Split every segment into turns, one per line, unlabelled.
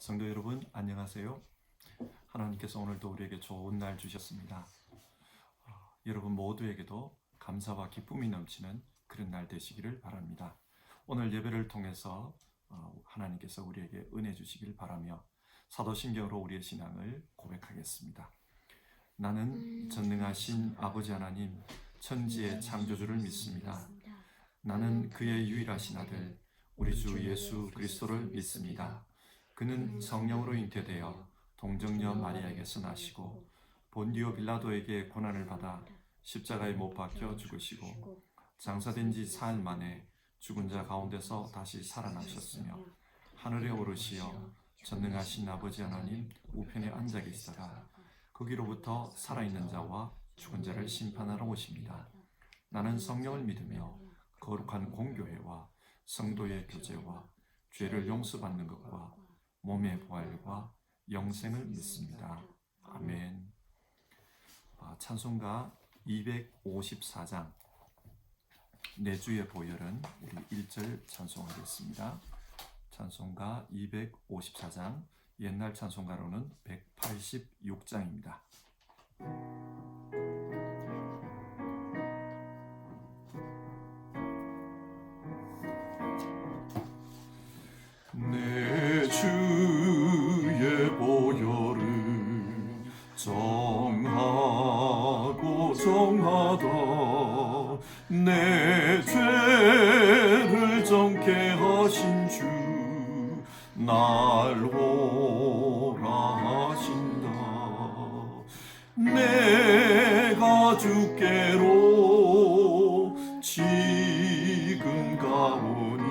성도 여러분, 안녕하세요. 하나님께서 오늘도 우리에게 좋은 날 주셨습니다. 여러분 모두에게도 감사와 기쁨이 넘치는 그런 날 되시기를 바랍니다. 오늘 예배를 통해서 하나님께서 우리에게 은혜 주시길 바라며 사도신경으로 우리의 신앙을 고백하겠습니다. 나는 전능하신 아버지 하나님, 천지의 창조주를 믿습니다. 나는 그의 유일하신 아들, 우리 주 예수 그리스도를 믿습니다. 그는 성령으로 잉태되어 동정녀 마리아에게서 나시고 본디오 빌라도에게 고난을 받아 십자가에 못 박혀 죽으시고 장사된 지 사흘 만에 죽은 자 가운데서 다시 살아나셨으며 하늘에 오르시어 전능하신 아버지 하나님 우편에 앉아 계시다가 거기로부터 살아있는 자와 죽은 자를 심판하러 오십니다. 나는 성령을 믿으며 거룩한 공교회와 성도의 교제와 죄를 용서받는 것과 몸의 부활과 영생을 믿습니다. 아멘. 찬송가 254장 내 주의 보혈은 우리 1절 찬송하겠습니다. 찬송가 254장 옛날 찬송가로는 186장입니다. 내 주의 보혈은 정하고 정하다 내 죄를 정케 하신 주 날 오라 하신다. 내가 주께로 지금 가오니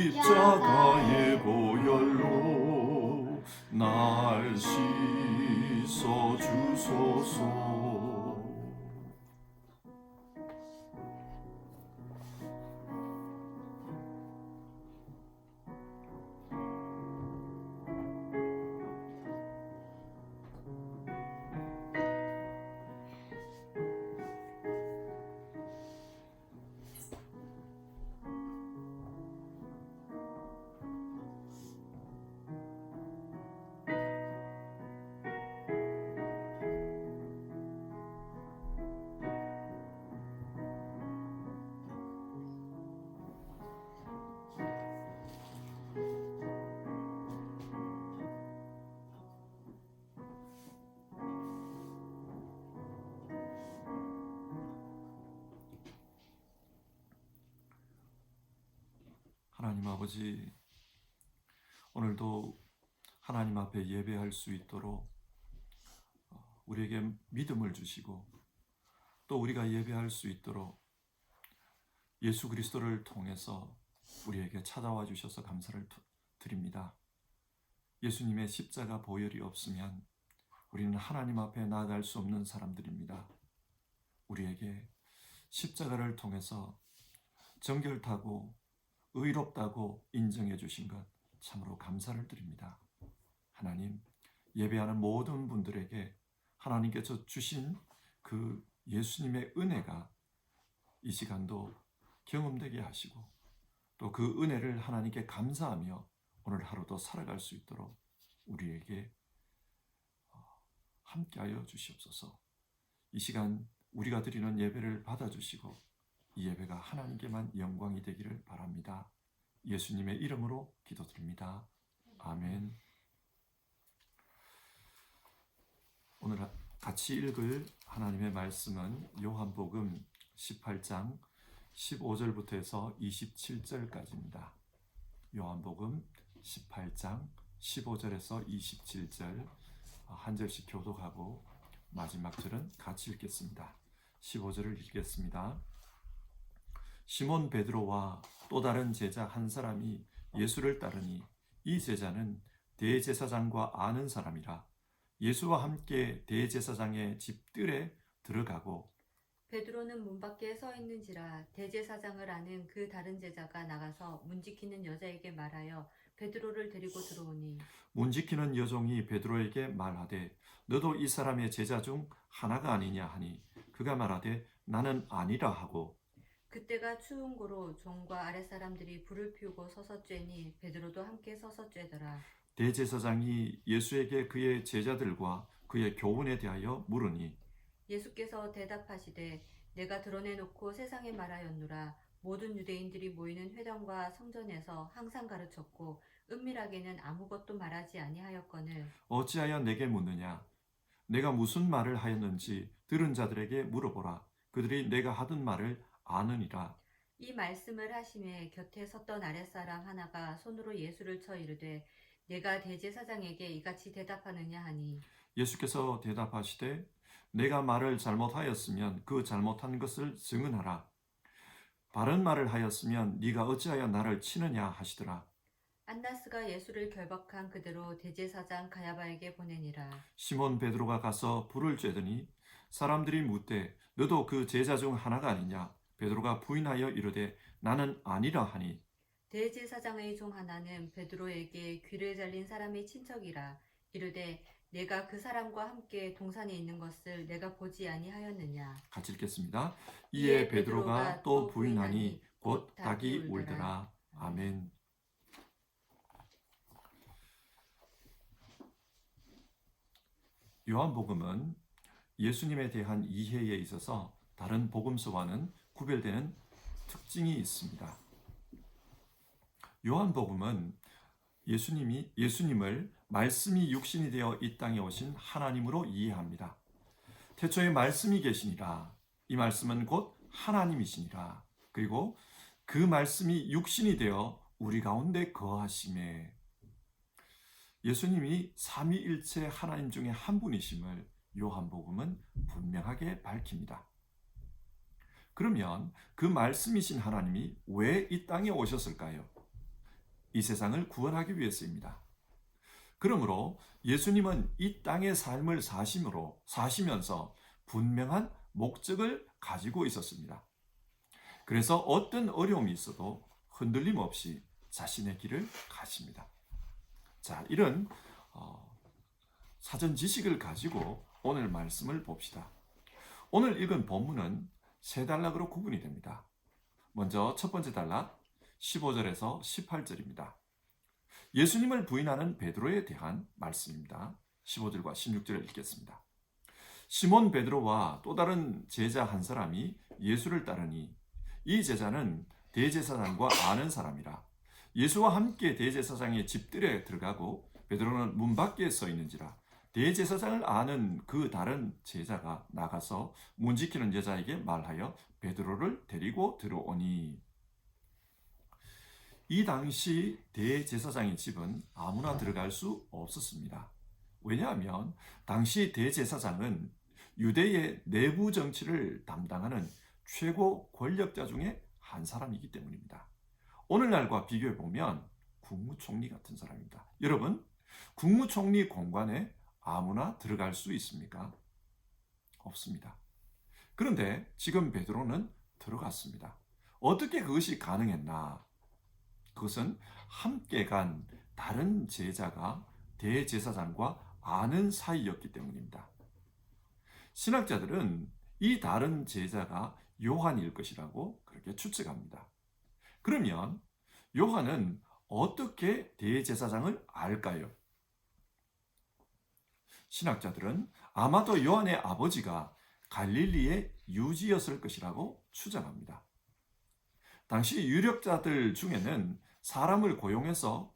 십자가의 보혈로 날 씻어 주소서. 하나님 아버지, 오늘도 하나님 앞에 예배할 수 있도록 우리에게 믿음을 주시고 또 우리가 예배할 수 있도록 예수 그리스도를 통해서 우리에게 찾아와 주셔서 감사를 드립니다. 예수님의 십자가 보혈이 없으면 우리는 하나님 앞에 나아갈 수 없는 사람들입니다. 우리에게 십자가를 통해서 정결타고 의롭다고 인정해 주신 것 참으로 감사를 드립니다. 하나님, 예배하는 모든 분들에게 하나님께서 주신 그 예수님의 은혜가 이 시간도 경험되게 하시고 또 그 은혜를 하나님께 감사하며 오늘 하루도 살아갈 수 있도록 우리에게 함께하여 주시옵소서. 이 시간 우리가 드리는 예배를 받아주시고 이 예배가 하나님께만 영광이 되기를 바랍니다. 예수님의 이름으로 기도드립니다. 아멘. 오늘 같이 읽을 하나님의 말씀은 요한복음 18장 15절부터 해서 27절까지입니다. 요한복음 18장 15절에서 27절 한 절씩 교독하고 마지막 절은 같이 읽겠습니다. 15절을 읽겠습니다. 시몬 베드로와 또 다른 제자 한 사람이 예수를 따르니 이 제자는 대제사장과 아는 사람이라 예수와 함께 대제사장의 집들에 들어가고
베드로는 문 밖에 서 있는지라 대제사장을 아는 그 다른 제자가 나가서 문 지키는 여자에게 말하여 베드로를 데리고 들어오니
문 지키는 여종이 베드로에게 말하되 너도 이 사람의 제자 중 하나가 아니냐 하니 그가 말하되 나는 아니라 하고
그때가 추운 고로 종과 아랫사람들이 불을 피우고 서서 쬐니 베드로도 함께 서서 쬐더라.
대제사장이 예수에게 그의 제자들과 그의 교훈에 대하여 물으니
예수께서 대답하시되 내가 드러내놓고 세상에 말하였노라. 모든 유대인들이 모이는 회당과 성전에서 항상 가르쳤고 은밀하게는 아무것도 말하지 아니하였거늘
어찌하여 내게 묻느냐? 내가 무슨 말을 하였는지 들은 자들에게 물어보라. 그들이 내가 하던 말을 아느니라.
이 말씀을 하심에 곁에 섰던 아랫사람 하나가 손으로 예수를 쳐 이르되 내가 대제사장에게 이같이 대답하느냐 하니
예수께서 대답하시되 내가 말을 잘못하였으면 그 잘못한 것을 증언하라. 바른 말을 하였으면 네가 어찌하여 나를 치느냐 하시더라.
안나스가 예수를 결박한 그대로 대제사장 가야바에게 보내니라.
시몬 베드로가 가서 불을 쬐더니 사람들이 묻되 너도 그 제자 중 하나가 아니냐? 베드로가 부인하여 이르되 나는 아니라 하니
대제사장의 종 하나는 베드로에게 귀를 잘린 사람의 친척이라 이르되 내가 그 사람과 함께 동산에 있는 것을 내가 보지 아니하였느냐.
같이 읽겠습니다. 이에 베드로가 또 부인하니 곧 닭이 울더라. 아멘. 요한복음은 예수님에 대한 이해에 있어서 다른 복음서와는 구별되는 특징이 있습니다. 요한복음은 예수님을 말씀이 육신이 되어 이 땅에 오신 하나님으로 이해합니다. 태초에 말씀이 계시니라. 이 말씀은 곧 하나님이시니라. 그리고 그 말씀이 육신이 되어 우리 가운데 거하심에 예수님이 삼위일체 하나님 중에 한 분이심을 요한복음은 분명하게 밝힙니다. 그러면 그 말씀이신 하나님이 왜 이 땅에 오셨을까요? 이 세상을 구원하기 위해서입니다. 그러므로 예수님은 이 땅의 삶을 사시면서 분명한 목적을 가지고 있었습니다. 그래서 어떤 어려움이 있어도 흔들림 없이 자신의 길을 가십니다. 자, 이런 사전 지식을 가지고 오늘 말씀을 봅시다. 오늘 읽은 본문은 세 단락으로 구분이 됩니다. 먼저 첫 번째 단락 15절에서 18절입니다. 예수님을 부인하는 베드로에 대한 말씀입니다. 15절과 16절을 읽겠습니다. 시몬 베드로와 또 다른 제자 한 사람이 예수를 따르니 이 제자는 대제사장과 아는 사람이라. 예수와 함께 대제사장의 집들에 들어가고 베드로는 문 밖에 서 있는지라. 대제사장을 아는 그 다른 제자가 나가서 문 지키는 여자에게 말하여 베드로를 데리고 들어오니 이 당시 대제사장의 집은 아무나 들어갈 수 없었습니다. 왜냐하면 당시 대제사장은 유대의 내부 정치를 담당하는 최고 권력자 중에 한 사람이기 때문입니다. 오늘날과 비교해 보면 국무총리 같은 사람입니다. 여러분, 국무총리 공관에 아무나 들어갈 수 있습니까? 없습니다. 그런데 지금 베드로는 들어갔습니다. 어떻게 그것이 가능했나? 그것은 함께 간 다른 제자가 대제사장과 아는 사이였기 때문입니다. 신학자들은 이 다른 제자가 요한일 것이라고 그렇게 추측합니다. 그러면 요한은 어떻게 대제사장을 알까요? 신학자들은 아마도 요한의 아버지가 갈릴리의 유지였을 것이라고 추정합니다. 당시 유력자들 중에는 사람을 고용해서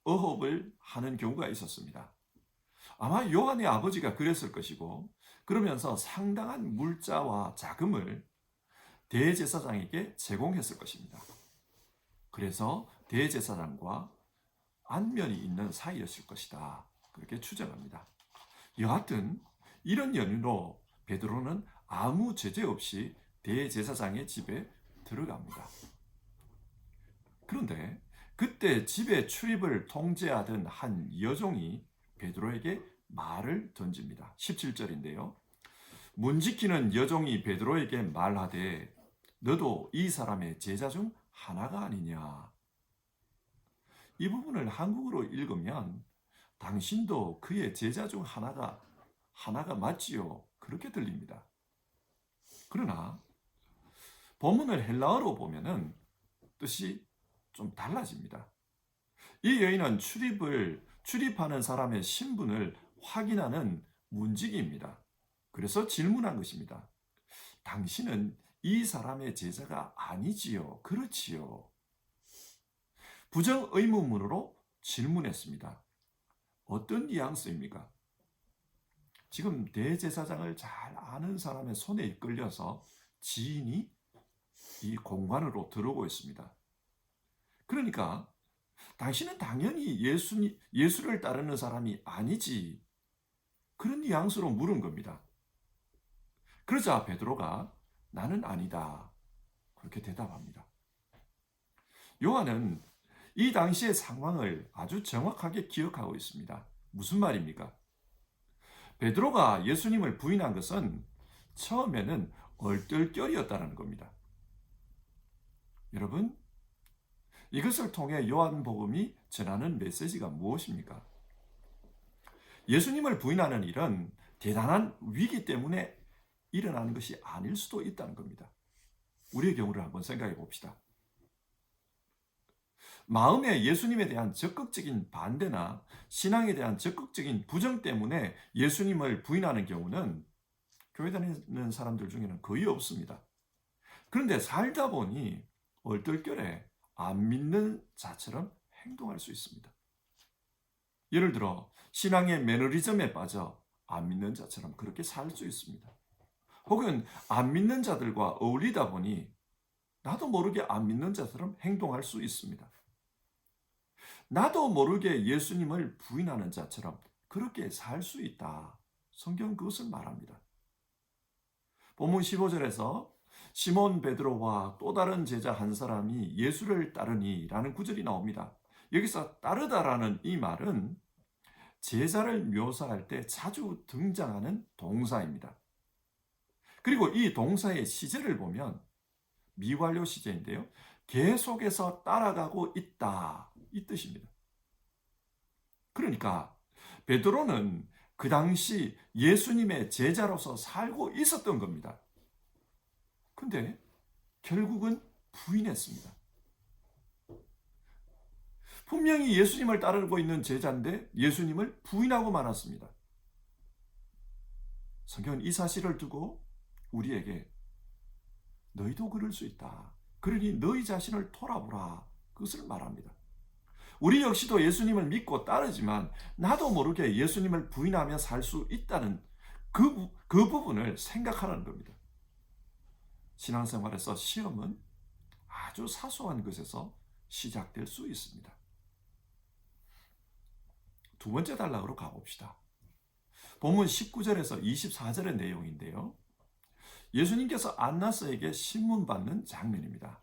어업을 하는 경우가 있었습니다. 아마 요한의 아버지가 그랬을 것이고 그러면서 상당한 물자와 자금을 대제사장에게 제공했을 것입니다. 그래서 대제사장과 안면이 있는 사이였을 것이다. 그렇게 추정합니다. 여하튼 이런 연유로 베드로는 아무 제재 없이 대제사장의 집에 들어갑니다. 그런데 그때 집에 출입을 통제하던 한 여종이 베드로에게 말을 던집니다. 17절인데요. 문 지키는 여종이 베드로에게 말하되 너도 이 사람의 제자 중 하나가 아니냐. 이 부분을 한국어로 읽으면 당신도 그의 제자 중 하나가 맞지요. 그렇게 들립니다. 그러나 본문을 헬라어로 보면은 뜻이 좀 달라집니다. 이 여인은 출입하는 사람의 신분을 확인하는 문지기입니다. 그래서 질문한 것입니다. 당신은 이 사람의 제자가 아니지요? 그렇지요? 부정 의문문으로 질문했습니다. 어떤 뉘앙스입니까? 지금 대제사장을 잘 아는 사람의 손에 이끌려서 지인이 이 공간으로 들어오고 있습니다. 그러니까 당신은 당연히 예수를 따르는 사람이 아니지. 그런 뉘앙스로 물은 겁니다. 그러자 베드로가 나는 아니다. 그렇게 대답합니다. 요한은 이 당시의 상황을 아주 정확하게 기억하고 있습니다. 무슨 말입니까? 베드로가 예수님을 부인한 것은 처음에는 얼떨결이었다는 겁니다. 여러분, 이것을 통해 요한복음이 전하는 메시지가 무엇입니까? 예수님을 부인하는 일은 대단한 위기 때문에 일어나는 것이 아닐 수도 있다는 겁니다. 우리의 경우를 한번 생각해 봅시다. 마음에 예수님에 대한 적극적인 반대나 신앙에 대한 적극적인 부정 때문에 예수님을 부인하는 경우는 교회 다니는 사람들 중에는 거의 없습니다. 그런데 살다 보니 얼떨결에 안 믿는 자처럼 행동할 수 있습니다. 예를 들어 신앙의 매너리즘에 빠져 안 믿는 자처럼 그렇게 살 수 있습니다. 혹은 안 믿는 자들과 어울리다 보니 나도 모르게 안 믿는 자처럼 행동할 수 있습니다. 나도 모르게 예수님을 부인하는 자처럼 그렇게 살 수 있다. 성경 그것을 말합니다. 본문 15절에서 시몬 베드로와 또 다른 제자 한 사람이 예수를 따르니 라는 구절이 나옵니다. 여기서 따르다라는 이 말은 제자를 묘사할 때 자주 등장하는 동사입니다. 그리고 이 동사의 시제를 보면 미완료 시제인데요. 계속해서 따라가고 있다. 이 뜻입니다. 그러니까 베드로는 그 당시 예수님의 제자로서 살고 있었던 겁니다. 근데 결국은 부인했습니다. 분명히 예수님을 따르고 있는 제자인데 예수님을 부인하고 말았습니다. 성경은 이 사실을 두고 우리에게 너희도 그럴 수 있다. 그러니 너희 자신을 돌아보라. 그것을 말합니다. 우리 역시도 예수님을 믿고 따르지만 나도 모르게 예수님을 부인하며 살 수 있다는 그 부분을 생각하라는 겁니다. 신앙생활에서 시험은 아주 사소한 것에서 시작될 수 있습니다. 두 번째 단락으로 가봅시다. 본문 19절에서 24절의 내용인데요. 예수님께서 안나스에게 신문받는 장면입니다.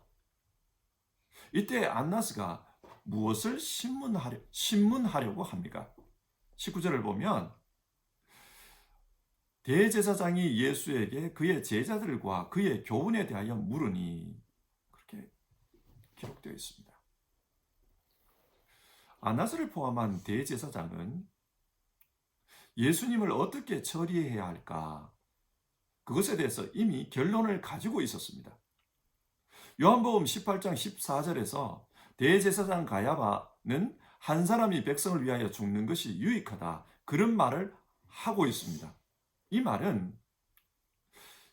이때 안나스가 무엇을 신문하려고 합니까? 19절을 보면 대제사장이 예수에게 그의 제자들과 그의 교훈에 대하여 물으니 그렇게 기록되어 있습니다. 안나스를 포함한 대제사장은 예수님을 어떻게 처리해야 할까? 그것에 대해서 이미 결론을 가지고 있었습니다. 요한복음 18장 14절에서 대제사장 가야바는 한 사람이 백성을 위하여 죽는 것이 유익하다. 그런 말을 하고 있습니다. 이 말은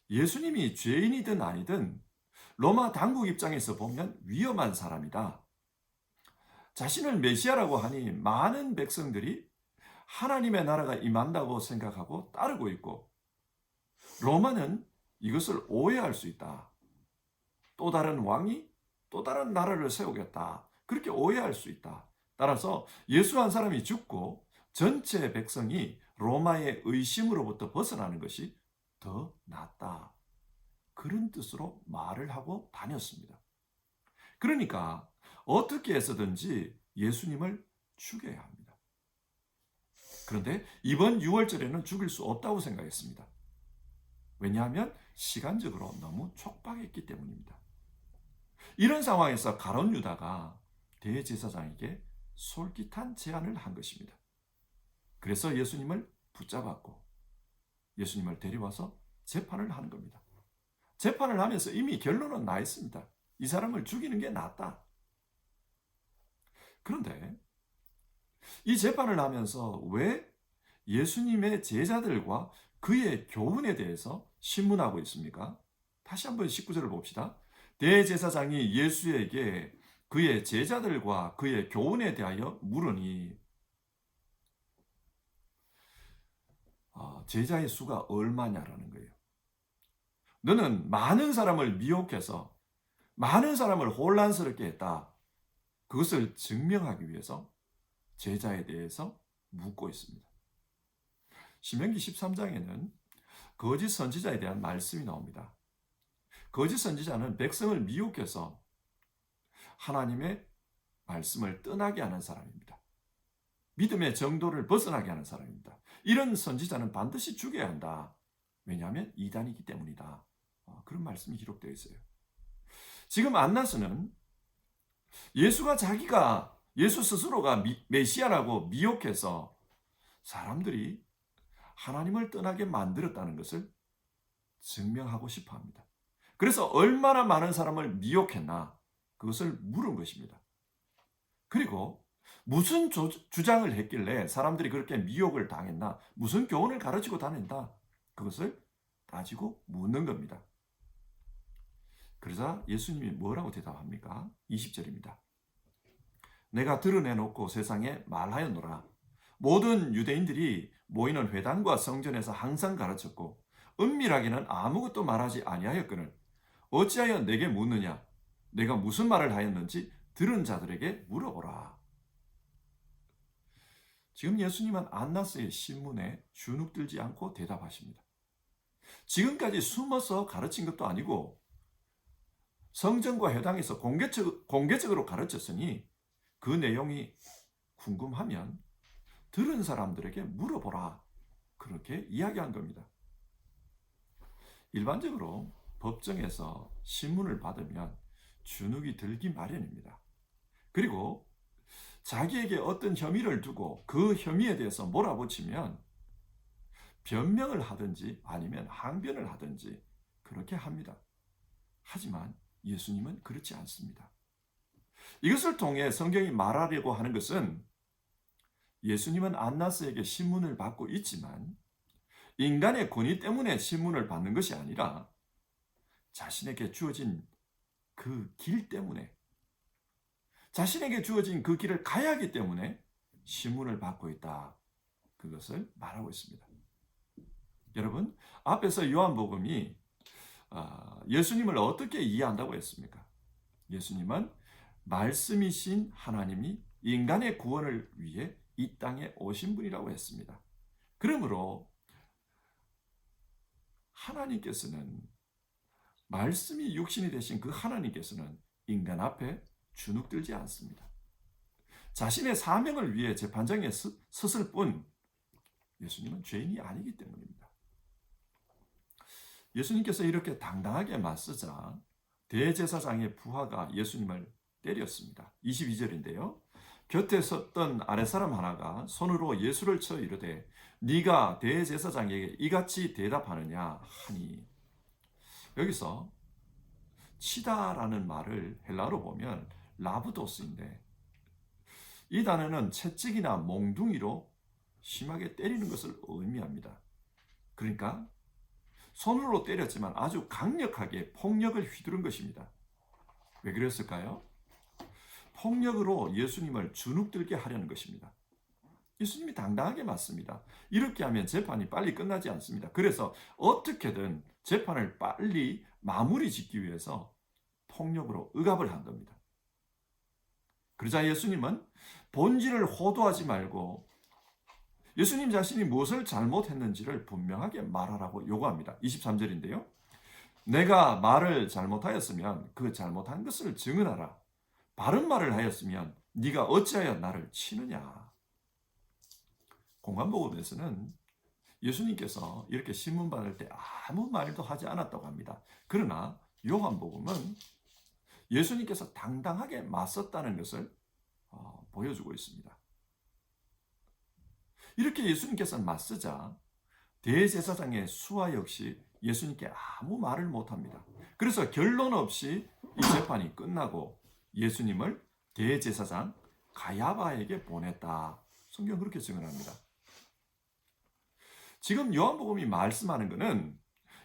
예수님이 죄인이든 아니든 로마 당국 입장에서 보면 위험한 사람이다. 자신을 메시아라고 하니 많은 백성들이 하나님의 나라가 임한다고 생각하고 따르고 있고 로마는 이것을 오해할 수 있다. 또 다른 왕이 또 다른 나라를 세우겠다. 그렇게 오해할 수 있다. 따라서 예수 한 사람이 죽고 전체 백성이 로마의 의심으로부터 벗어나는 것이 더 낫다. 그런 뜻으로 말을 하고 다녔습니다. 그러니까 어떻게 해서든지 예수님을 죽여야 합니다. 그런데 이번 6월절에는 죽일 수 없다고 생각했습니다. 왜냐하면 시간적으로 너무 촉박했기 때문입니다. 이런 상황에서 가룟 유다가 대제사장에게 솔깃한 제안을 한 것입니다. 그래서 예수님을 붙잡았고 예수님을 데려와서 재판을 하는 겁니다. 재판을 하면서 이미 결론은 나 있습니다. 이 사람을 죽이는 게 낫다. 그런데 이 재판을 하면서 왜 예수님의 제자들과 그의 교훈에 대해서 신문하고 있습니까? 다시 한번 19절을 봅시다. 대제사장이 예수에게 그의 제자들과 그의 교훈에 대하여 물으니 제자의 수가 얼마냐라는 거예요. 너는 많은 사람을 미혹해서 많은 사람을 혼란스럽게 했다. 그것을 증명하기 위해서 제자에 대해서 묻고 있습니다. 신명기 13장에는 거짓 선지자에 대한 말씀이 나옵니다. 거짓 선지자는 백성을 미혹해서 하나님의 말씀을 떠나게 하는 사람입니다. 믿음의 정도를 벗어나게 하는 사람입니다. 이런 선지자는 반드시 죽여야 한다. 왜냐하면 이단이기 때문이다. 그런 말씀이 기록되어 있어요. 지금 안나스는 예수 스스로가 메시아라고 미혹해서 사람들이 하나님을 떠나게 만들었다는 것을 증명하고 싶어 합니다. 그래서 얼마나 많은 사람을 미혹했나 그것을 물은 것입니다. 그리고 무슨 주장을 했길래 사람들이 그렇게 미혹을 당했나, 무슨 교훈을 가르치고 다닌다, 그것을 따지고 묻는 겁니다. 그러자 예수님이 뭐라고 대답합니까? 20절입니다. 내가 드러내놓고 세상에 말하였노라. 모든 유대인들이 모이는 회당과 성전에서 항상 가르쳤고 은밀하게는 아무것도 말하지 아니하였거늘 어찌하여 내게 묻느냐? 내가 무슨 말을 하였는지 들은 자들에게 물어보라. 지금 예수님은 안나스의 신문에 주눅들지 않고 대답하십니다. 지금까지 숨어서 가르친 것도 아니고 성전과 회당에서 공개적으로 가르쳤으니 그 내용이 궁금하면 들은 사람들에게 물어보라. 그렇게 이야기한 겁니다. 일반적으로 법정에서 신문을 받으면 주눅이 들기 마련입니다. 그리고 자기에게 어떤 혐의를 두고 그 혐의에 대해서 몰아붙이면 변명을 하든지 아니면 항변을 하든지 그렇게 합니다. 하지만 예수님은 그렇지 않습니다. 이것을 통해 성경이 말하려고 하는 것은 예수님은 안나스에게 신문을 받고 있지만 인간의 권위 때문에 신문을 받는 것이 아니라 자신에게 주어진 그 길 때문에, 자신에게 주어진 그 길을 가야 하기 때문에 신문을 받고 있다. 그것을 말하고 있습니다. 여러분, 앞에서 요한복음이 예수님을 어떻게 이해한다고 했습니까? 예수님은 말씀이신 하나님이 인간의 구원을 위해 이 땅에 오신 분이라고 했습니다. 그러므로 하나님께서는, 말씀이 육신이 되신 그 하나님께서는 인간 앞에 주눅들지 않습니다. 자신의 사명을 위해 재판장에 섰을 뿐 예수님은 죄인이 아니기 때문입니다. 예수님께서 이렇게 당당하게 맞서자 대제사장의 부하가 예수님을 때렸습니다. 22절인데요. 곁에 섰던 아랫사람 하나가 손으로 예수를 쳐 이르되 네가 대제사장에게 이같이 대답하느냐 하니, 여기서 치다라는 말을 헬라어로 보면 라브도스인데 이 단어는 채찍이나 몽둥이로 심하게 때리는 것을 의미합니다. 그러니까 손으로 때렸지만 아주 강력하게 폭력을 휘두른 것입니다. 왜 그랬을까요? 폭력으로 예수님을 주눅들게 하려는 것입니다. 예수님이 당당하게 맞습니다. 이렇게 하면 재판이 빨리 끝나지 않습니다. 그래서 어떻게든 재판을 빨리 마무리 짓기 위해서 폭력으로 억압을 한 겁니다. 그러자 예수님은 본질을 호도하지 말고 예수님 자신이 무엇을 잘못했는지를 분명하게 말하라고 요구합니다. 23절인데요. 내가 말을 잘못하였으면 그 잘못한 것을 증언하라. 바른 말을 하였으면 네가 어찌하여 나를 치느냐. 공관복음에서는 예수님께서 이렇게 신문 받을 때 아무 말도 하지 않았다고 합니다. 그러나 요한복음은 예수님께서 당당하게 맞섰다는 것을 보여주고 있습니다. 이렇게 예수님께서 맞서자 대제사장의 수하 역시 예수님께 아무 말을 못합니다. 그래서 결론 없이 이 재판이 끝나고 예수님을 대제사장 가야바에게 보냈다. 성경 그렇게 증언합니다. 지금 요한복음이 말씀하는 것은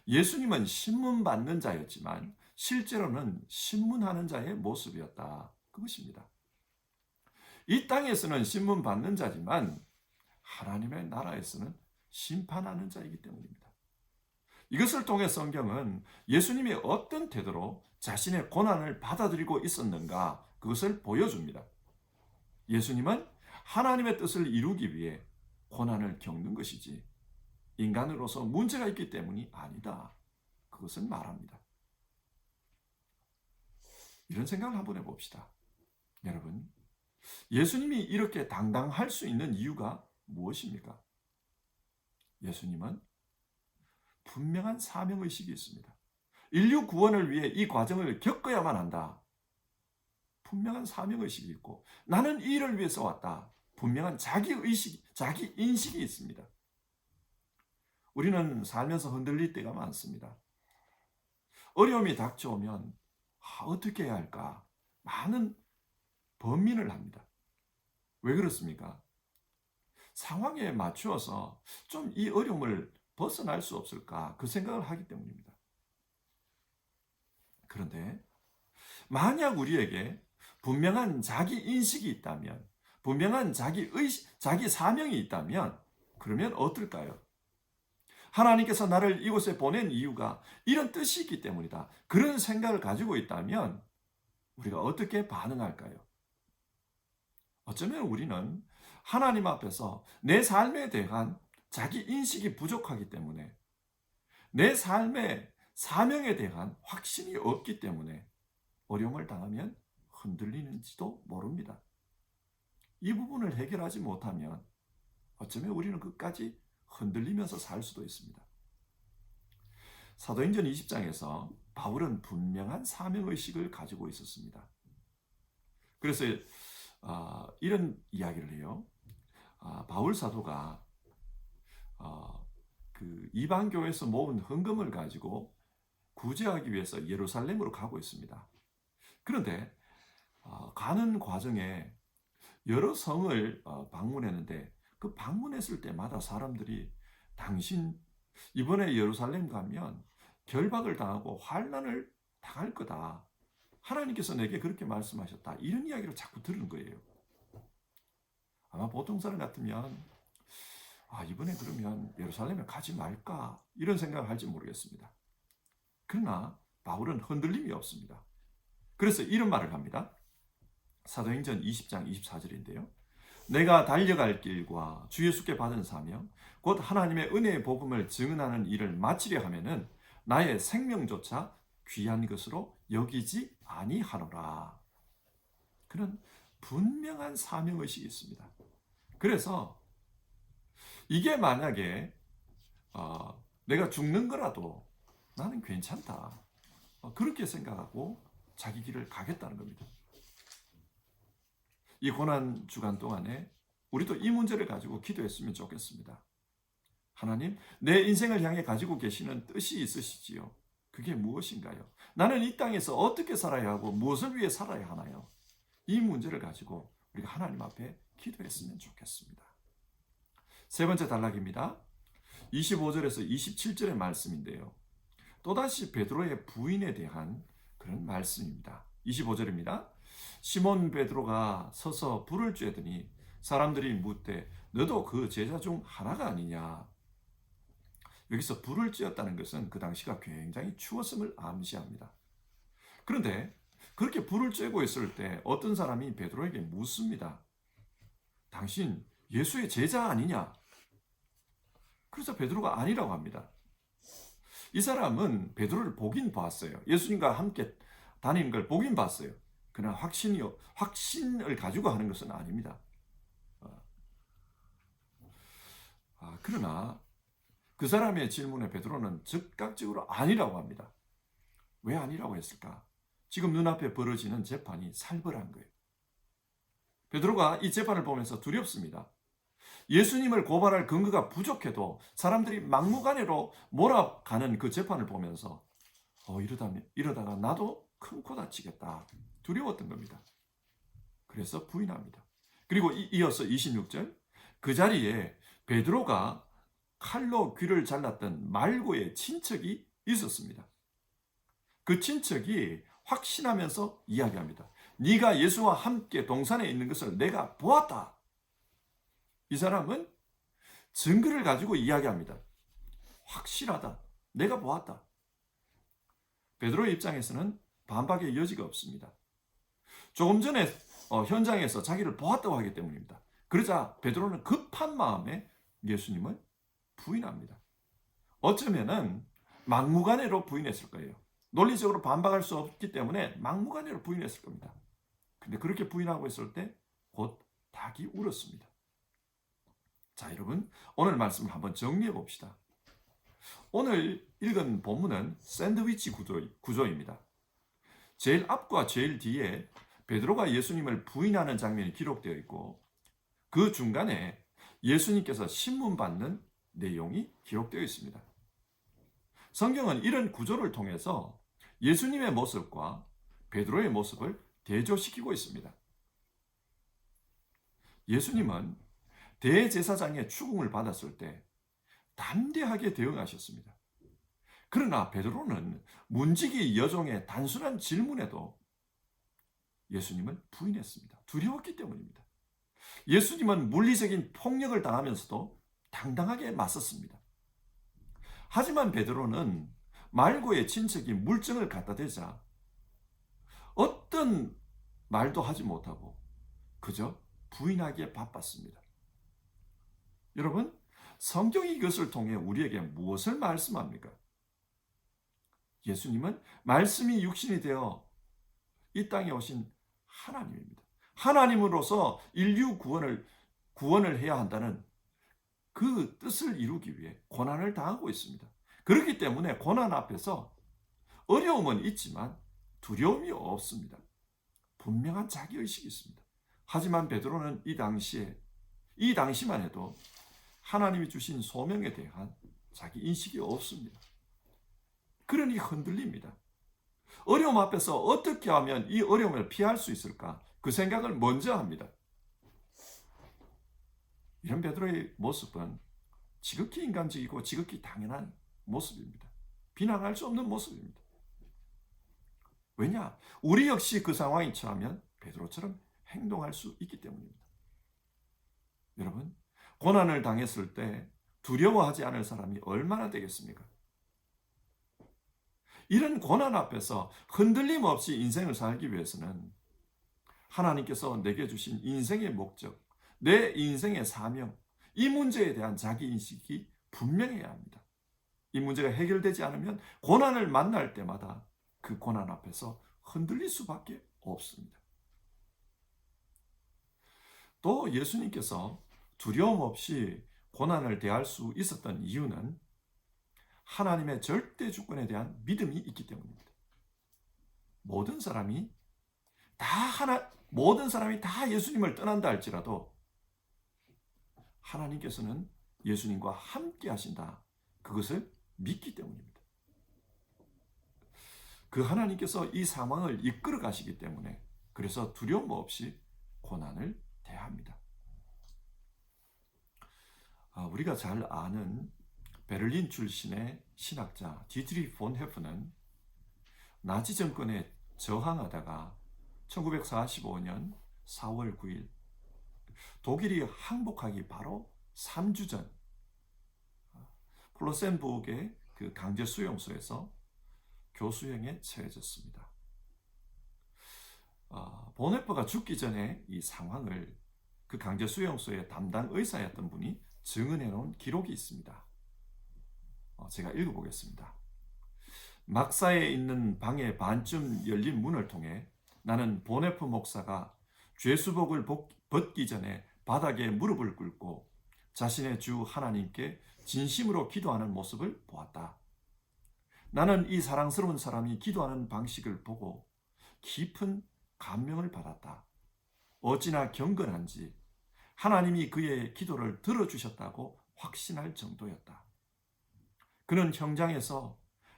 예수님은 신문 받는 자였지만 실제로는 신문하는 자의 모습이었다. 그것입니다. 이 땅에서는 신문 받는 자지만 하나님의 나라에서는 심판하는 자이기 때문입니다. 이것을 통해 성경은 예수님이 어떤 태도로 자신의 고난을 받아들이고 있었는가 그것을 보여줍니다. 예수님은 하나님의 뜻을 이루기 위해 고난을 겪는 것이지 인간으로서 문제가 있기 때문이 아니다. 그것을 말합니다. 이런 생각을 한번 해봅시다. 여러분, 예수님이 이렇게 당당할 수 있는 이유가 무엇입니까? 예수님은 분명한 사명의식이 있습니다. 인류 구원을 위해 이 과정을 겪어야만 한다. 분명한 사명의식이 있고 나는 이 일을 위해서 왔다. 분명한 자기의식, 자기인식이 있습니다. 우리는 살면서 흔들릴 때가 많습니다. 어려움이 닥쳐오면 어떻게 해야 할까? 많은 번민을 합니다. 왜 그렇습니까? 상황에 맞추어서 좀 이 어려움을 벗어날 수 없을까? 그 생각을 하기 때문입니다. 그런데 만약 우리에게 분명한 자기 인식이 있다면, 분명한 자기 사명이 있다면, 그러면 어떨까요? 하나님께서 나를 이곳에 보낸 이유가 이런 뜻이 있기 때문이다. 그런 생각을 가지고 있다면 우리가 어떻게 반응할까요? 어쩌면 우리는 하나님 앞에서 내 삶에 대한 자기 인식이 부족하기 때문에 내 삶의 사명에 대한 확신이 없기 때문에 어려움을 당하면 흔들리는지도 모릅니다. 이 부분을 해결하지 못하면 어쩌면 우리는 끝까지 흔들리면서 살 수도 있습니다. 사도행전 20장에서 바울은 분명한 사명의식을 가지고 있었습니다. 그래서 이런 이야기를 해요. 바울 사도가 그 이방 교회에서 모은 헌금을 가지고 구제하기 위해서 예루살렘으로 가고 있습니다. 그런데 가는 과정에 여러 성을 방문했는데 그 방문했을 때마다 사람들이 당신 이번에 예루살렘 가면 결박을 당하고 환난을 당할 거다. 하나님께서 내게 그렇게 말씀하셨다. 이런 이야기를 자꾸 들은 거예요. 아마 보통 사람 같으면 이번에 그러면 예루살렘에 가지 말까 이런 생각을 할지 모르겠습니다. 그러나 바울은 흔들림이 없습니다. 그래서 이런 말을 합니다. 사도행전 20장 24절인데요. 내가 달려갈 길과 주 예수께 받은 사명 곧 하나님의 은혜의 복음을 증언하는 일을 마치려 하면은 나의 생명조차 귀한 것으로 여기지 아니하노라. 그런 분명한 사명의식이 있습니다. 그래서 이게 만약에 내가 죽는 거라도 나는 괜찮다. 그렇게 생각하고 자기 길을 가겠다는 겁니다. 이 고난 주간 동안에 우리도 이 문제를 가지고 기도했으면 좋겠습니다. 하나님, 내 인생을 향해 가지고 계시는 뜻이 있으시지요. 그게 무엇인가요? 나는 이 땅에서 어떻게 살아야 하고 무엇을 위해 살아야 하나요? 이 문제를 가지고 우리가 하나님 앞에 기도했으면 좋겠습니다. 세 번째 단락입니다. 25절에서 27절의 말씀인데요. 또다시 베드로의 부인에 대한 그런 말씀입니다. 25절입니다. 시몬 베드로가 서서 불을 쬐더니 사람들이 묻되 너도 그 제자 중 하나가 아니냐. 여기서 불을 쬐었다는 것은 그 당시가 굉장히 추웠음을 암시합니다. 그런데 그렇게 불을 쬐고 있을 때 어떤 사람이 베드로에게 묻습니다. 당신 예수의 제자 아니냐? 그래서 베드로가 아니라고 합니다. 이 사람은 베드로를 보긴 봤어요. 예수님과 함께 다니는 걸 보긴 봤어요. 그러나 확신을 가지고 하는 것은 아닙니다. 그러나 그 사람의 질문에 베드로는 즉각적으로 아니라고 합니다. 왜 아니라고 했을까? 지금 눈앞에 벌어지는 재판이 살벌한 거예요. 베드로가 이 재판을 보면서 두렵습니다. 예수님을 고발할 근거가 부족해도 사람들이 막무가내로 몰아가는 그 재판을 보면서 이러다가 나도 큰 코 다치겠다 두려웠던 겁니다. 그래서 부인합니다. 그리고 이어서 26절, 그 자리에 베드로가 칼로 귀를 잘랐던 말고의 친척이 있었습니다. 그 친척이 확신하면서 이야기합니다. 네가 예수와 함께 동산에 있는 것을 내가 보았다. 이 사람은 증거를 가지고 이야기합니다. 확실하다. 내가 보았다. 베드로의 입장에서는 반박의 여지가 없습니다. 조금 전에 현장에서 자기를 보았다고 하기 때문입니다. 그러자 베드로는 급한 마음에 예수님을 부인합니다. 어쩌면은 막무가내로 부인했을 거예요. 논리적으로 반박할 수 없기 때문에 막무가내로 부인했을 겁니다. 근데 그렇게 부인하고 있을 때 곧 닭이 울었습니다. 자, 여러분, 오늘 말씀을 한번 정리해 봅시다. 오늘 읽은 본문은 샌드위치 구조입니다. 제일 앞과 제일 뒤에 베드로가 예수님을 부인하는 장면이 기록되어 있고, 그 중간에 예수님께서 신문 받는 내용이 기록되어 있습니다. 성경은 이런 구조를 통해서 예수님의 모습과 베드로의 모습을 대조시키고 있습니다. 예수님은 대제사장의 추궁을 받았을 때 담대하게 대응하셨습니다. 그러나 베드로는 문지기 여종의 단순한 질문에도 예수님을 부인했습니다. 두려웠기 때문입니다. 예수님은 물리적인 폭력을 당하면서도 당당하게 맞섰습니다. 하지만 베드로는 말고의 친척이 물증을 갖다 대자 어떤 말도 하지 못하고 그저 부인하기에 바빴습니다. 여러분, 성경이 이것을 통해 우리에게 무엇을 말씀합니까? 예수님은 말씀이 육신이 되어 이 땅에 오신 하나님입니다. 하나님으로서 인류 구원을 해야 한다는 그 뜻을 이루기 위해 고난을 당하고 있습니다. 그렇기 때문에 고난 앞에서 어려움은 있지만 두려움이 없습니다. 분명한 자기의식이 있습니다. 하지만 베드로는 이 당시만 해도 하나님이 주신 소명에 대한 자기 인식이 없습니다. 그러니 흔들립니다. 어려움 앞에서 어떻게 하면 이 어려움을 피할 수 있을까? 그 생각을 먼저 합니다. 이런 베드로의 모습은 지극히 인간적이고 지극히 당연한 모습입니다. 비난할 수 없는 모습입니다. 왜냐? 우리 역시 그 상황에 처하면 베드로처럼 행동할 수 있기 때문입니다. 여러분, 고난을 당했을 때 두려워하지 않을 사람이 얼마나 되겠습니까? 이런 고난 앞에서 흔들림 없이 인생을 살기 위해서는 하나님께서 내게 주신 인생의 목적, 내 인생의 사명, 이 문제에 대한 자기인식이 분명해야 합니다. 이 문제가 해결되지 않으면 고난을 만날 때마다 그 고난 앞에서 흔들릴 수밖에 없습니다. 또 예수님께서 두려움 없이 고난을 대할 수 있었던 이유는 하나님의 절대 주권에 대한 믿음이 있기 때문입니다. 모든 사람이 다 예수님을 떠난다 할지라도 하나님께서는 예수님과 함께 하신다. 그것을 믿기 때문입니다. 그 하나님께서 이 상황을 이끌어 가시기 때문에 그래서 두려움 없이 고난을 대합니다. 우리가 잘 아는 베를린 출신의 신학자 디트리히 폰 헤프는 나치 정권에 저항하다가 1945년 4월 9일 독일이 항복하기 바로 3주 전 플로센부르크의 그 강제 수용소에서 교수형에 처해졌습니다. 보네프가 죽기 전에 이 상황을 그 강제 수용소의 담당 의사였던 분이 증언해 놓은 기록이 있습니다. 제가 읽어보겠습니다. 막사에 있는 방의 반쯤 열린 문을 통해 나는 보네프 목사가 죄수복을 벗기 전에 바닥에 무릎을 꿇고 자신의 주 하나님께 진심으로 기도하는 모습을 보았다. 나는 이 사랑스러운 사람이 기도하는 방식을 보고 깊은 감명을 받았다. 어찌나 경건한지 하나님이 그의 기도를 들어주셨다고 확신할 정도였다. 그는 현장에서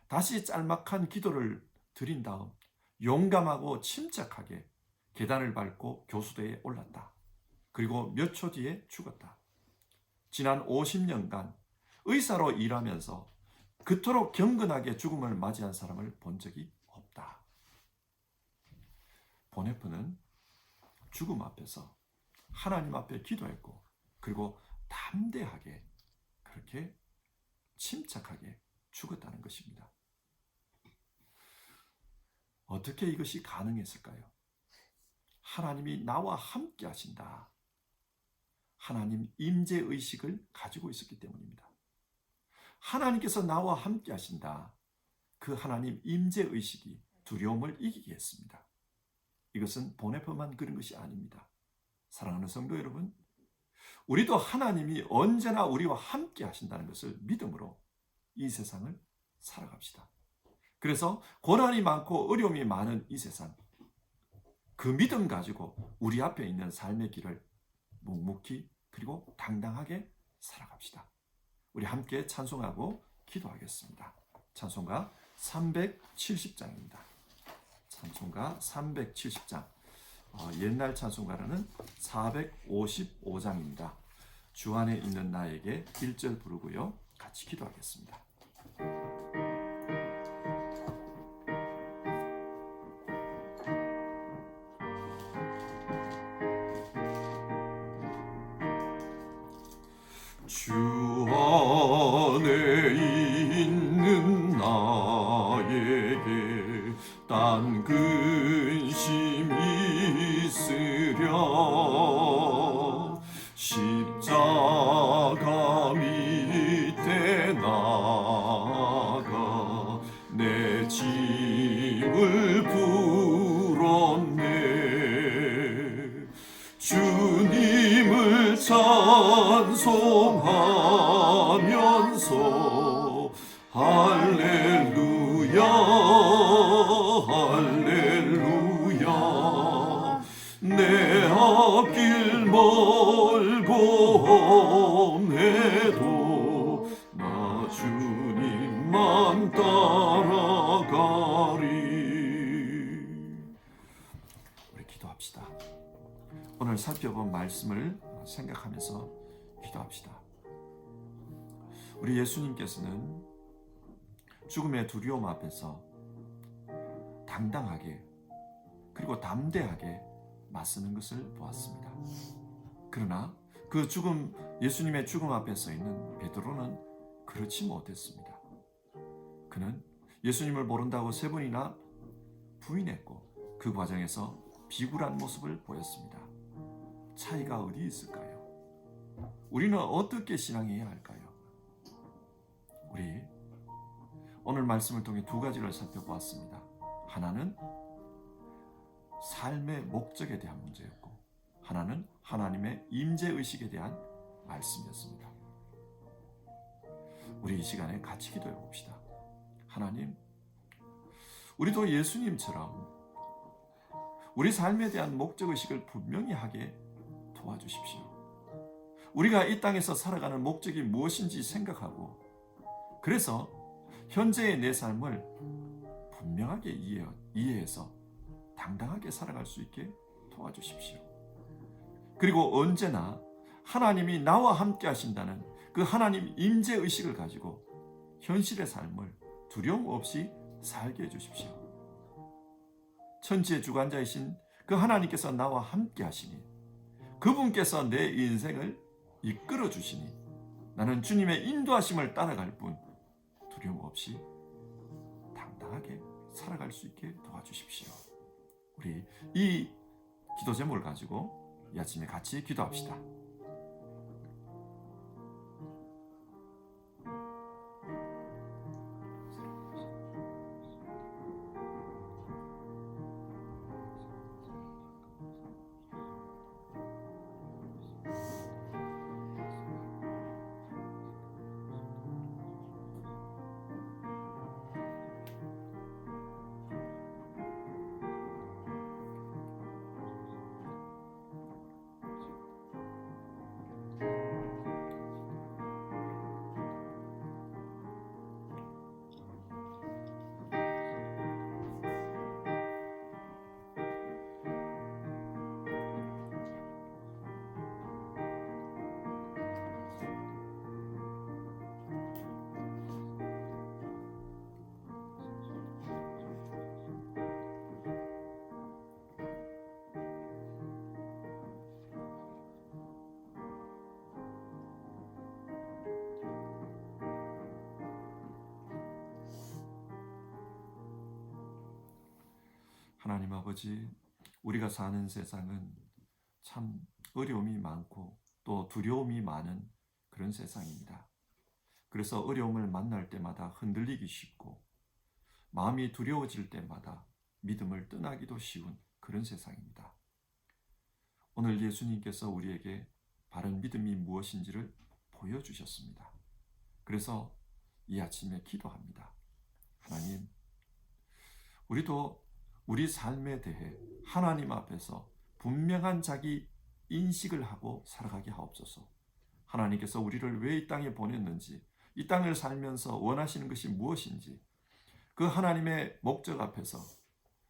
다시 짤막한 기도를 드린 다음 용감하고 침착하게 계단을 밟고 교수대에 올랐다. 그리고 몇 초 뒤에 죽었다. 지난 50년간 의사로 일하면서 그토록 경건하게 죽음을 맞이한 사람을 본 적이 없다. 보네프는 죽음 앞에서 하나님 앞에 기도했고, 그리고 담대하게 그렇게 침착하게 죽었다는 것입니다. 어떻게 이것이 가능했을까요? 하나님이 나와 함께 하신다. 하나님 임재의식을 가지고 있었기 때문입니다. 하나님께서 나와 함께 하신다. 그 하나님 임재의식이 두려움을 이기게 했습니다. 이것은 보네프만 그런 것이 아닙니다. 사랑하는 성도 여러분, 우리도 하나님이 언제나 우리와 함께 하신다는 것을 믿음으로 이 세상을 살아갑시다. 그래서 고난이 많고 어려움이 많은 이 세상, 그 믿음 가지고 우리 앞에 있는 삶의 길을 묵묵히 그리고 당당하게 살아갑시다. 우리 함께 찬송하고 기도하겠습니다. 찬송가 370장입니다. 찬송가 370장. 옛날 찬송가로는 455장입니다. 주 안에 있는 나에게 1절 부르고요. 같이 기도하겠습니다. 주 안에 있는 나에게 딴 근심 있으랴 십자가 밑에 나가 내 짐을 풀었네. 주님을 찬송하면서 할렐루야 할렐루야 내 앞길 멀고 험해도 나 주님만 따라가리. 우리 기도합시다. 오늘 살펴본 말씀을 생각하면서 기도합시다. 우리 예수님께서는 죽음의 두려움 앞에서 당당하게 그리고 담대하게 맞서는 것을 보았습니다. 그러나 그 예수님의 죽음 앞에 서 있는 베드로는 그렇지 못했습니다. 그는 예수님을 모른다고 3번이나 부인했고 그 과정에서 비굴한 모습을 보였습니다. 차이가 어디 있을까요? 우리는 어떻게 신앙해야 할까요? 우리 오늘 말씀을 통해 2가지를 살펴보았습니다. 하나는 삶의 목적에 대한 문제였고, 하나는 하나님의 임재의식에 대한 말씀이었습니다. 우리 이 시간에 같이 기도해 봅시다. 하나님, 우리도 예수님처럼 우리 삶에 대한 목적의식을 분명히 하게 도와주십시오. 우리가 이 땅에서 살아가는 목적이 무엇인지 생각하고, 그래서 현재의 내 삶을 분명하게 이해해서 당당하게 살아갈 수 있게 도와주십시오. 그리고 언제나 하나님이 나와 함께 하신다는 그 하나님 임재의식을 가지고 현실의 삶을 두려움 없이 살게 해주십시오. 천지의 주관자이신 그 하나님께서 나와 함께 하시니, 그분께서 내 인생을 이끌어 주시니 나는 주님의 인도하심을 따라갈 뿐 두려움 없이 당당하게 살아갈 수 있게 도와주십시오. 우리 이 기도 제목을 가지고 이 아침에 같이 기도합시다. 하나님 아버지, 우리가 사는 세상은 참 어려움이 많고 또 두려움이 많은 그런 세상입니다. 그래서 어려움을 만날 때마다 흔들리기 쉽고 마음이 두려워질 때마다 믿음을 떠나기도 쉬운 그런 세상입니다. 오늘 예수님께서 우리에게 바른 믿음이 무엇인지를 보여주셨습니다. 그래서 이 아침에 기도합니다. 하나님, 우리도 우리 삶에 대해 하나님 앞에서 분명한 자기 인식을 하고 살아가게 하옵소서. 하나님께서 우리를 왜 이 땅에 보냈는지, 이 땅을 살면서 원하시는 것이 무엇인지, 그 하나님의 목적 앞에서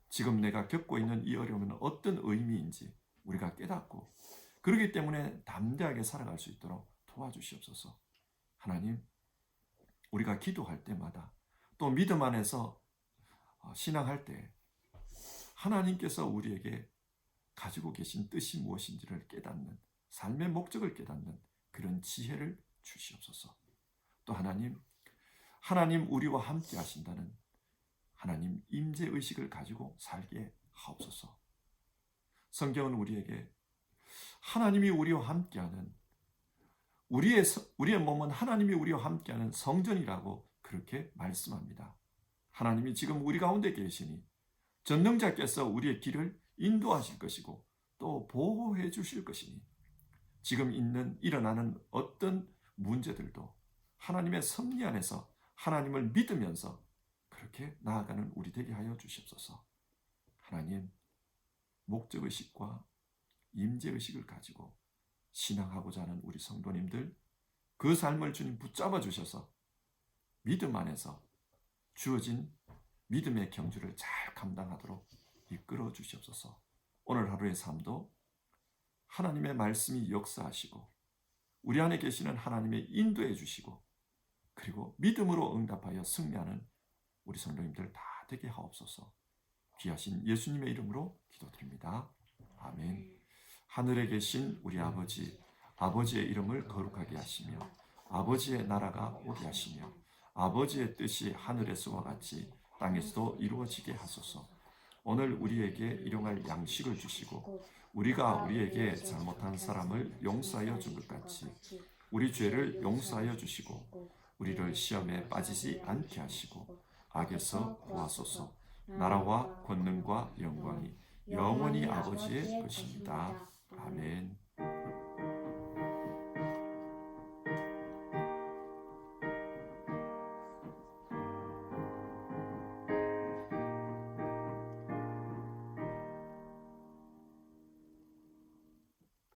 지금 내가 겪고 있는 이 어려움은 어떤 의미인지 우리가 깨닫고, 그렇기 때문에 담대하게 살아갈 수 있도록 도와주시옵소서. 하나님, 우리가 기도할 때마다 또 믿음 안에서 신앙할 때 하나님께서 우리에게 가지고 계신 뜻이 무엇인지를 깨닫는, 삶의 목적을 깨닫는 그런 지혜를 주시옵소서. 또 하나님 우리와 함께 하신다는 하나님 임재의식을 가지고 살게 하옵소서. 성경은 우리에게 하나님이 우리와 함께하는, 우리의 몸은 하나님이 우리와 함께하는 성전이라고 그렇게 말씀합니다. 하나님이 지금 우리 가운데 계시니 전능자께서 우리의 길을 인도하실 것이고 또 보호해 주실 것이니 지금 일어나는 어떤 문제들도 하나님의 섭리 안에서 하나님을 믿으면서 그렇게 나아가는 우리 되게 하여 주시옵소서. 하나님, 목적의식과 임재의식을 가지고 신앙하고자 하는 우리 성도님들, 그 삶을 주님 붙잡아 주셔서 믿음 안에서 주어진 믿음의 경주를 잘 감당하도록 이끌어 주시옵소서. 오늘 하루의 삶도 하나님의 말씀이 역사하시고 우리 안에 계시는 하나님의 인도해 주시고 그리고 믿음으로 응답하여 승리하는 우리 성도님들 다 되게 하옵소서. 귀하신 예수님의 이름으로 기도드립니다. 아멘. 하늘에 계신 우리 아버지, 아버지의 이름을 거룩하게 하시며 아버지의 나라가 오게 하시며 아버지의 뜻이 하늘에서와 같이 땅에서도 이루어지게 하소서. 오늘 우리에게 일용할 양식을 주시고 우리가 우리에게 잘못한 사람을 용서하여 준 것 같이 우리 죄를 용서하여 주시고 우리를 시험에 빠지지 않게 하시고 악에서 구하소서. 나라와 권능과 영광이 영원히 아버지의 것입니다. 아멘.